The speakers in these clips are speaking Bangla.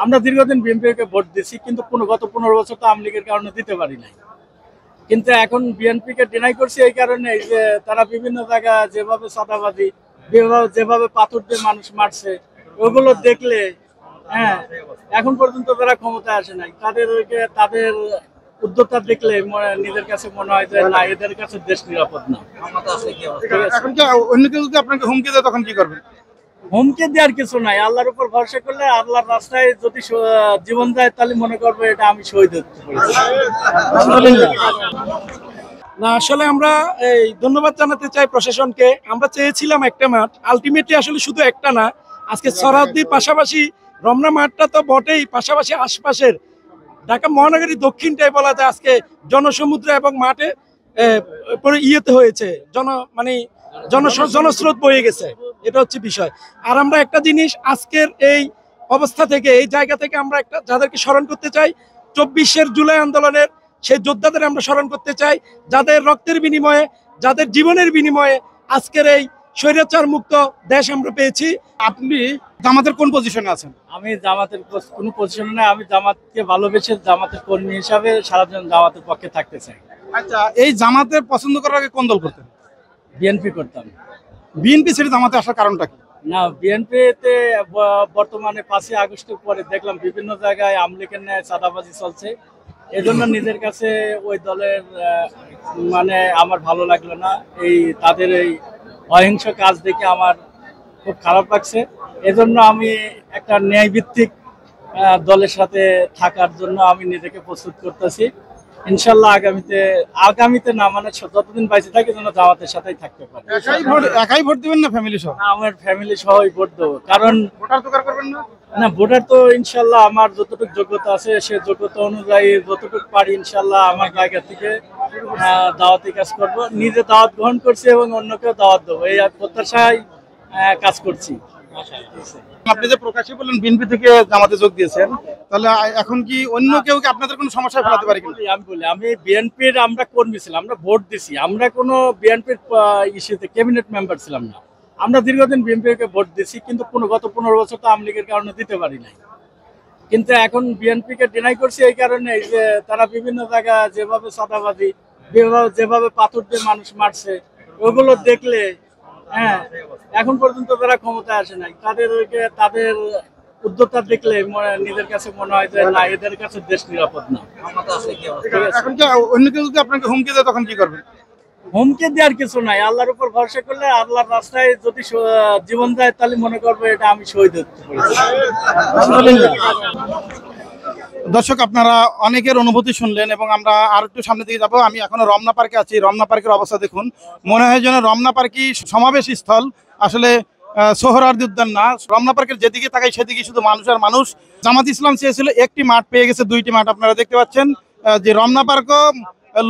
আমরা দীর্ঘদিন বিএনপিকে ভোট দিছি, কিন্তু গত 15 বছর তো আওয়ামী লীগের কারণে দিতে পারি নাই। কিন্তু এখন বিএনপিকে ডিনাই করছে এই কারণে যে তারা বিভিন্ন জায়গায় যেভাবে চাঁদাবাজি, যেভাবে পাথর দিয়ে মানুষ মারছে, ওগুলো দেখলে হ্যাঁ, এখন পর্যন্ত তারা ক্ষমতায় আসে নাই, তাদের উদ্যোক্তা দেখলে নিজের কাছে মনে হয় যে না, এদের কাছে দেশ নিরাপদ না। এখন কি অন্য কেউ যদি আপনাকে হুমকি দেয় তখন কি করবেন? হুমকি দেওয়ার কিছু নাই, আল্লাহর উপর ভরসা করলে, আল্লাহর রাস্তায় যদি জীবন যায় তাহলে মনে করবো এটা আমি শহীদ হতে পেরেছি। না, আসলে আমরা এই ধন্যবাদ জানাতে চাই প্রশাসনকে। আমরা চেয়েছিলাম একটা মাঠ, আলটিমেটলি আসলে শুধু একটা না, আজকে সরাউদ্দির পাশাপাশি রমনা মাঠটা তো বটেই, পাশাপাশি আশপাশের ঢাকা মহানগরী দক্ষিণটাই বলা যায় আজকে জনসমুদ্র এবং মাঠে ইয়েতে হয়েছে, মানে জনস্রোত বয়ে গেছে, এটা হচ্ছে বিষয়। আর আমরা একটা জিনিস আজকের এই অবস্থা থেকে, এই জায়গা থেকে আমরা একটা যাদেরকে স্মরণ করতে চাই, 24 জুলাই আন্দোলনের সেই যোদ্ধাদের আমরা স্মরণ করতে চাই, যাদের রক্তের বিনিময়ে, যাদের জীবনের বিনিময়ে আজকের এই স্বৈরাচার মুক্ত দেশ আমরা পেয়েছি। আপনি জামাতের কোন পজিশনে আছেন? আমি জামাতের কোনো পজিশনে নাই, আমি জামাতকে ভালোবেসে জামাতের কর্মী হিসাবে সারা জীবন জামাতের পক্ষে থাকতে চাই। আচ্ছা, এই জামাতের পছন্দ করার আগে কোন দল করতেন? বিএনপি করতাম। বিএনপি ছেড়ে জামাতে আসার কারণটা কি? না, বিএনপিতে বর্তমানে 5ই আগস্টের পরে দেখলাম বিভিন্ন জায়গায় আওয়ামী লীগের ন্যায় চাঁদাবাজি চলছে, এজন্য নিজের কাছে ওই দলের মানে আমার ভালো লাগলো না। তাদের এই অহিংস কাজ দেখে আমার খুব খারাপ লাগছে। এজন্য আমি একটা ন্যায়ভিত্তিক দলের সাথে থাকার জন্য আমি নিজেকে প্রস্তুত করতেছি। ইনশাল্লাহ আগামীতে না, মানে যতদিন বাইচে থাকি যেন জামাতের সাথেই থাকতে পারি। একাই ভোট দিবেন না ফ্যামিলি সহ? আমার ফ্যামিলি সহই ভোট দেবো, কারণ ভোটার জোগাড় করবেন না? না, ভোটার তো ইনশাল্লাহ আমার যতটুকু যোগ্যতা আছে সে যোগ্যতা অনুযায়ী যতটুকু পারি ইনশাল্লাহ আমার জায়গা থেকে দাওয়াতি কাজ করব। নিজে দাওয়াত গ্রহণ করছি এবং অন্যকেও দাওয়াত দেবো, এই প্রত্যাশায় কাজ করছি। আপনি যে প্রকাশ্যে বললেন বিএনপি থেকে জামাতে যোগ দিয়েছেন, তাহলে এখন কি অন্য কেউ কি আপনাদের কোনো সমস্যায় ফেলাতে পারে কিনা? আমি বিএনপির আমরা কর্মী ছিলাম, আমরা ভোট দিছি, আমরা কোনো বিএনপির ইস্যুতে ক্যাবিনেট মেম্বার ছিলাম না। আমরা দীর্ঘদিন বিএনপিকে ভোট দিছি, কিন্তু গত 15 বছর তো আওয়ামী লীগের কারণে দিতে পারি নাই। কিন্তু এখন বিএনপিকে ডিনাই করছে এই কারণে যে তারা বিভিন্ন জায়গায় যেভাবে চাঁদাবাজি, যেভাবে পাথর দিয়ে মানুষ মারছে, ওগুলো দেখলে হ্যাঁ, এখন পর্যন্ত তারা ক্ষমতায় আসে নাই, তাদের উদ্যোক্তা দেখলে নিজের কাছে মনে হয় যে না, এদের কাছে দেশ নিরাপদ না। এখন কি অন্য কেউ যদি আপনাকে হুমকি দেয় তখন কি করবেন? হুমকি দেওয়ার কিছু নাই, আল্লাহর উপর ভরসা করলে, আল্লাহর রাস্তায় যদি জীবন যায় তাহলে মনে করবো এটা আমি শহীদ হতে পেরেছি। দর্শক, আপনারা অনেকের অনুভূতি শুনলেন এবং আমরা আর একটু সামনে দিকে যাব। আমি এখনো রমনা পার্কে আছি। রমনা পার্কের অবস্থা দেখুন, মনে হয় যেন রমনা পার্কই সমাবেশ স্থল, আসলে সোহরাওয়ার্দী উদ্যান না। রমনা পার্কের যেদিকে তাকাই সেদিকে শুধু মানুষ আর মানুষ। জামাত ইসলাম চেয়েছিল একটি মাঠ, পেয়ে গেছে 2টি মাঠ। আপনারা দেখতে পাচ্ছেন যে রমনা পার্কও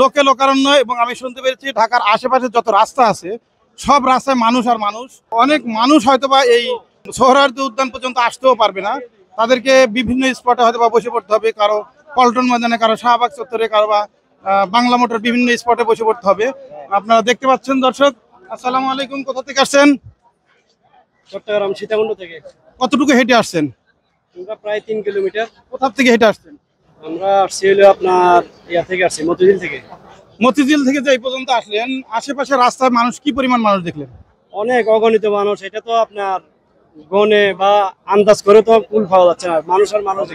লোকে লোকারণ্য, এবং আমি শুনতে পেরেছি ঢাকার আশেপাশে যত রাস্তা আছে সব রাস্তায় মানুষ আর মানুষ। অনেক মানুষ হয়তোবা এই সোহরাওয়ার্দী উদ্যান পর্যন্ত আসতেও পারবে না, তাদেরকে বিভিন্ন স্পটে হয়তো বা বসে পড়তে হবে, কারো পল্টন ময়দানে, কারো শাহবাগ চত্বরে, কারো বা বাংলা মোটর, বিভিন্ন স্পটে বসে পড়তে হবে। আপনারা দেখতে পাচ্ছেন দর্শক। আসসালামু আলাইকুম, কোথা থেকে আসছেন? চট্টগ্রাম সীতাকুণ্ড থেকে। কতটুকু হেঁটে আসছেন? আমরা প্রায় 3 কিলোমিটার। কোথা থেকে হেঁটে আসছেন? আমরা আসছি হলো আপনার ইয়া থেকে আসছি, মতিঝিল থেকে। মতিঝিল থেকে যে এই পর্যন্ত আসলেন, আশেপাশে রাস্তায় মানুষ, কি পরিমাণ মানুষ দেখলেন? অনেক অগণিত মানুষ, এটা তো আপনার গনে বা আন্দাজ করে তো কুল পাওয়া যাচ্ছে না। মানুষ আর মানুষ,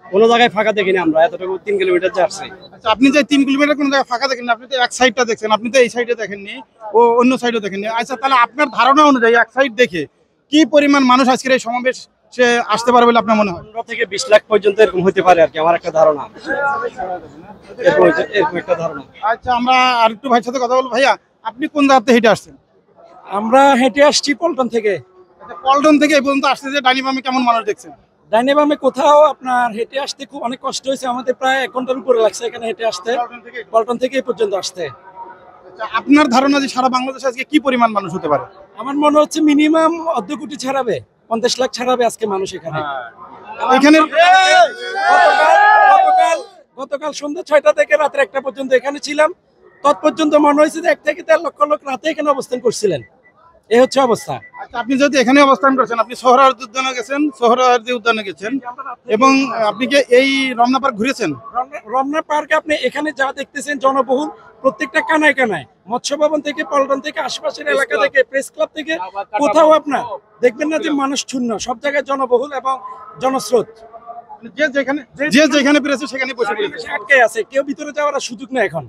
কোনো জায়গায় ফাঁকা দেখিনি আমরা, এতটুকু 3 কিলোমিটার যে আসছি। আচ্ছা, আপনি যে 3 কিলোমিটার কোনো জায়গায় ফাঁকা দেখেন, আপনি তো এক সাইডটা দেখছেন, আপনি তো এই সাইডে দেখেননি, ও অন্য সাইডে দেখেননি। আচ্ছা, তাহলে আপনার ধারণা অনুযায়ী এক সাইড দেখে কি পরিমাণ মানুষ আজকের এই সমাবেশ সে আসতে পারে বলে আপনার মনে হয়? 15 থেকে 20 লাখ পর্যন্ত এরকম হতে পারে আর কি, আমার একটা ধারণা, এরকম একটা ধারণা। আচ্ছা, আমরা আর একটু ভাইয়ের সাথে কথা বলবো। ভাইয়া, আপনি কোন জায়গাতে হেঁটে আসছেন? আমরা হেঁটে আসছি পল্টন থেকে। পল্টন থেকে এই পর্যন্ত আসতে যে ডাইনি বামে কেমন মানুষ দেখছেন? ডাইনে বামে কোথাও আপনার হেঁটে আসতে খুব অনেক কষ্ট হয়েছে আমাদের, প্রায় 1 ঘন্টার উপরে লাগছে এখানে হেঁটে আসতে, পল্টন থেকে এই পর্যন্ত আসতে। আচ্ছা, আপনার ধারণা যে সারা বাংলাদেশে আজকে কি পরিমাণ মানুষ হতে পারে? আমার মনে হচ্ছে মিনিমাম 1/2 কোটি ছাড়াবে, 50 লাখ ছাড়াবে আজকে মানুষ এখানে। এখানে গতকাল সন্ধ্যা 6টা থেকে রাত্রে 1টা পর্যন্ত এখানে ছিলাম। তৎপর্যন্ত মনে হয়েছে যে 1 থেকে 1.5 লক্ষ লোক রাতে এখানে অবস্থান করছিলেন। এই হচ্ছে অবস্থা। আচ্ছা, আপনি যদি এখানে অবস্থান করছেন, আপনি সোহরাওয়ার্দী উদ্যানে গেছেন, সোহরাওয়ার্দী উদ্যানে গেছেন এবং আপনি কি এই রমনা পার্ক ঘুরেছেন? রমনা পার্কে আপনি এখানে যা দেখতেছেন জনবহুল, প্রত্যেকটা কানায় কানায়, মৎস্য ভবন থেকে, পল্টন থেকে, আশেপাশের এলাকা থেকে, প্রেস ক্লাব থেকে, কোথাও আপনার দেখবেন না যে মানুষ শূন্য, সব জায়গায় জনবহুল এবং জনস্রোত। যে যেখানে পেরেছে সেখানে বসে পড়েছে, আটকে আছে, কেউ ভিতরে যাওয়ার আর সুযোগ নেই এখন।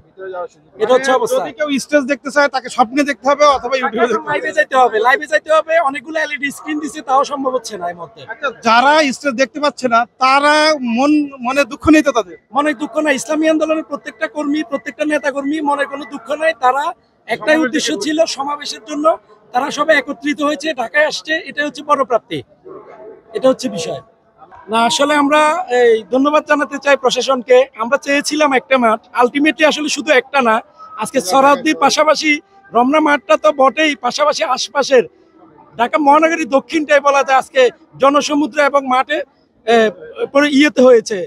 এটা হচ্ছে অবস্থা। যদি কেউ স্টেজ দেখতে চায় তাকে স্বপ্নে দেখতে হবে অথবা ইউটিউবে দেখতে হবে। লাইভে যাইতে হবে, অনেকগুলো এলইডি স্ক্রিন দিছে, তাও সম্ভব হচ্ছে না এই মুহূর্তে। আচ্ছা, যারা স্টেজ দেখতে পাচ্ছে না তারা মনে দুঃখ নেই তো তাদের? মনে দুঃখ নাই, ইসলামী আন্দোলনের প্রত্যেকটা কর্মী, প্রত্যেকটা নেতা কর্মী মনে কোনো দুঃখ নাই। তারা একটাই উদ্দেশ্য ছিল সমাবেশের জন্য, তারা সবাই একত্রিত হয়েছে, ঢাকায় আসছে, এটা হচ্ছে বড় প্রাপ্তি, এটা হচ্ছে বিষয়। না আসলে আমরা এই ধন্যবাদ জানাতে চাই প্রশাসনকে। আমরা চেয়েছিলাম একটা মাঠ, আলটিমেটলি আসলে শুধু একটা না, আজকে সোহরাওয়ার্দীর পাশাপাশি রমনা মাঠটা তো বটেই, পাশাপাশি আশপাশের ঢাকা মহানগরীর দক্ষিণটাই বলা যায় আজকে জনসমুদ্র এবং মাঠে ইয়েতে হয়েছে,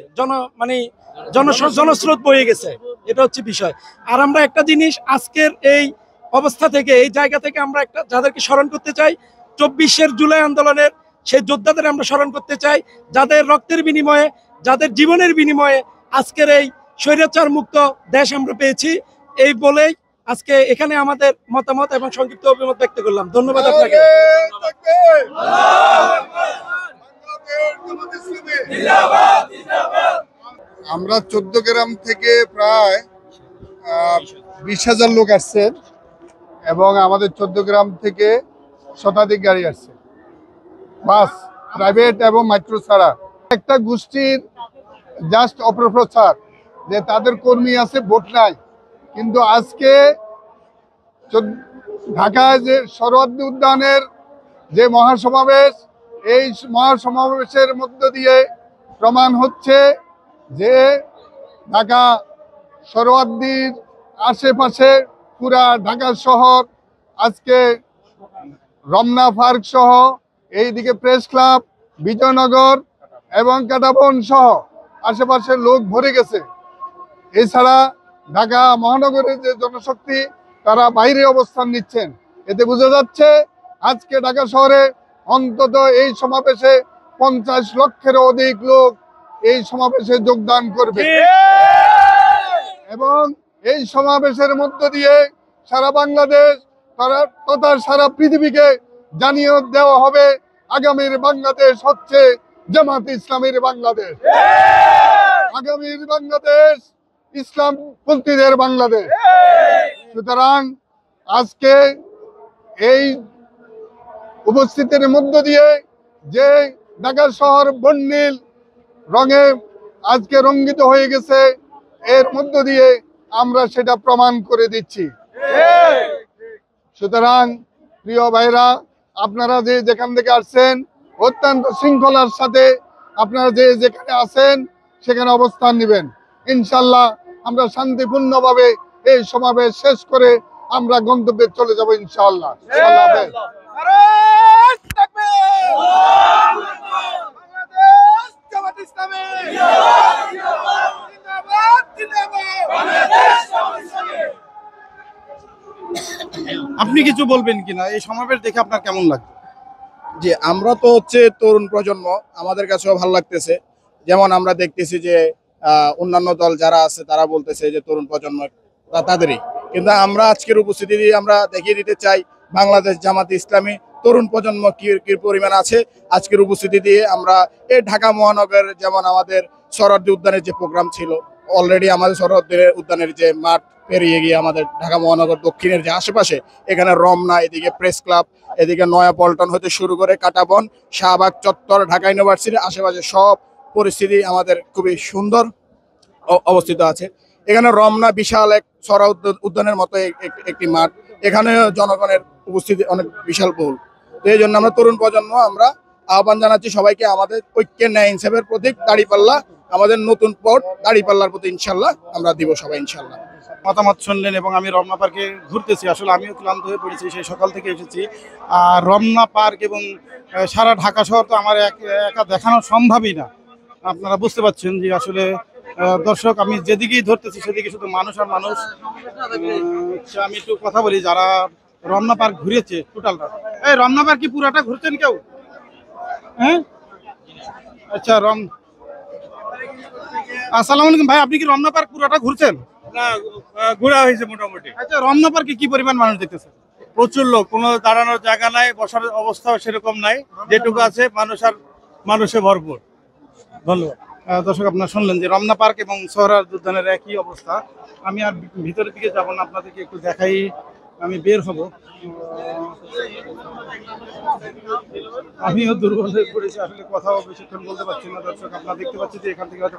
জনস্রোত বয়ে গেছে, এটা হচ্ছে বিষয়। আর আমরা একটা জিনিস আজকের এই অবস্থা থেকে, এই জায়গা থেকে আমরা একটা যাদেরকে স্মরণ করতে চাই, 24 জুলাই আন্দোলনের সেই যোদ্ধাদের আমরা স্মরণ করতে চাই, যাদের রক্তের বিনিময়ে, যাদের জীবনের বিনিময়ে আজকের এই স্বৈরাচার মুক্ত দেশ আমরা পেয়েছি। এই বলেই আজকে এখানে আমাদের মতামত এবং সংক্ষিপ্ত অভিমত ব্যক্ত করলাম। ধন্যবাদ আপনাকে। আমরা 14 গ্রাম থেকে প্রায় 20,000 লোক আসছেন এবং আমাদের 14 গ্রাম থেকে শতাধিক গাড়ি আসছে, বাস, প্রাইভেট এবং মেট্রো ছাড়া। একটা গোষ্ঠীর জাস্ট অপপ্রচার যে তাদের কর্মী আছে, ভোট নাই, কিন্তু আজকে ঢাকায় যে সোহরাওয়ার্দী উদ্যানের যে মহাসমাবেশ, এই মহাসমাবেশের মধ্য দিয়ে প্রমাণ হচ্ছে যে ঢাকা সোহরাওয়ার্দীর আশেপাশে পুরা ঢাকা শহর আজকে রমনা পার্ক সহ এইদিকে প্রেস ক্লাব, বিজয়নগর এবং কাটাবন সহ আশেপাশের লোক ভরে গেছে। এছাড়া ঢাকা মহানগরের যে জনশক্তি তারা বাইরে অবস্থান নিচ্ছেন। এতে বোঝা যাচ্ছে আজকে ঢাকা শহরে অন্তত এই সমাবেশে 50 লক্ষেরও অধিক লোক এই সমাবেশে যোগদান করবে এবং এই সমাবেশের মধ্য দিয়ে সারা বাংলাদেশ তথা সারা পৃথিবীকে জানিয়ে দেওয়া হবে আগামীর বাংলাদেশ হচ্ছে জামাত ইসলামীর বাংলাদেশ, আগামীর বাংলাদেশ ইসলামপন্থীদের বাংলাদেশ। সুতরাং আজকে এই উপস্থিতির মধ্য দিয়ে যে ঢাকা শহর বর্ণিল রঙে আজকে রঙ্গিত হয়ে গেছে, এর মধ্য দিয়ে আমরা সেটা প্রমাণ করে দিচ্ছি। সুতরাং প্রিয় ভাইরা, আপনারা যে যেখান থেকে আসছেন অত্যন্ত শৃঙ্খলার সাথে আপনারা যে যেখানে আছেন সেখানে অবস্থান নেবেন। ইনশাল্লাহ আমরা শান্তিপূর্ণভাবে এই সমাবেশ শেষ করে আমরা গন্তব্যে চলে যাব ইনশাআল্লাহ। আপনি কিছু বলবেন কিনা, এই সমাবেশ দেখে আপনার কেমন লাগছে? যে আমরা তো হচ্ছে তরুণ প্রজন্ম, আমাদের কাছেও ভালো লাগতেছে। যেমন আমরা দেখতেছি যে অন্যান্য দল যারা আছে তারা বলতেছে যে তরুণ প্রজন্ম তাদেরই, কিন্তু আমরা আজকের উপস্থিতি দিয়ে আমরা দেখিয়ে দিতে চাই বাংলাদেশ জামাত ইসলামী তরুণ প্রজন্ম কি পরিমাণ আছে। আজকের উপস্থিতি দিয়ে আমরা এই ঢাকা মহানগর, যেমন আমাদের সোহরাওয়ার্দী উদ্যানের যে প্রোগ্রাম ছিল, অলরেডি আমাদের সোহরাওয়ার্দী উদ্যানের যে মাঠ পেরিয়ে গিয়ে আমাদের ঢাকা মহানগর দক্ষিণের যে আশেপাশে, এখানে রমনা, এদিকে প্রেস ক্লাব, এদিকে নয়া পল্টন হতে শুরু করে কাটাবন, শাহবাগ চত্বর, ঢাকা ইউনিভার্সিটির আশেপাশে সব পরিস্থিতি আমাদের খুবই সুন্দর অবস্থিত আছে। এখানে রমনা বিশাল এক সোহরাওয়ার্দী উদ্যানের মতো একটি মাঠ, এখানে জনগণের উপস্থিতি অনেক বিশাল বহুল। তো এই জন্য আমরা তরুণ প্রজন্ম আমরা আহ্বান জানাচ্ছি সবাইকে, আমাদের ঐক্যের ন্যায় ইনসাফের প্রতীক দাঁড়িপাল্লা, আমাদের নতুন পথ দাঁড়িপাল্লার প্রতি ইনশাল্লাহ আমরা দিব সবাই ইনশাল্লাহ। মতামত শুনলেন এবং আমি রমনা পার্কে ঘুরতেছি, আসলে আমিও ক্লান্ত হয়ে পড়েছি, সেই সকাল থেকে এসেছি। আর রমনা পার্ক এবং সারা ঢাকা শহর তো আমার একা দেখানো সম্ভবই না। আপনারা বুঝতে পারছেন যে আসলে দর্শক, আমি যেদিকেই ধরতেছি সেদিকে শুধু মানুষ আর মানুষ। আমি একটু কথা বলি, যারা রমনা পার্ক ঘুরেছে টোটালটা। এই রমনা পার্ক কি পুরাটা ঘুরছেন কেউ? হ্যাঁ, আচ্ছা আসসালামু আলাইকুম ভাই, আপনি কি রমনা পার্ক পুরাটা ঘুরছেন? না, ঘোরা হয়েছে মোটামুটি। আচ্ছা, রমনা পার্কে কি পরিমাণ মানুষ দেখতেছে? প্রচুর লোক, কোনো দাঁড়ানোর জায়গা নাই, বসার অবস্থাও সেরকম নাই, যেটুকু আছে মানুষে ভরপুর। ধন্যবাদ। দর্শক, আপনারা শুনলেন যে রমনা পার্ক এবং সোহরাওয়ার্দী উদ্যানের একই অবস্থা। আমি আর ভিতরের দিকে যাব না, আপনাদেরকে একটু দেখাই। আমি বের হব, আমিও দুর্বল হয়ে পড়েছি, আসলে কথাও বেশিক্ষণ বলতে পারছি না। দর্শক, আপনারা দেখতে পাচ্ছেন যে এখান থেকে হয়তো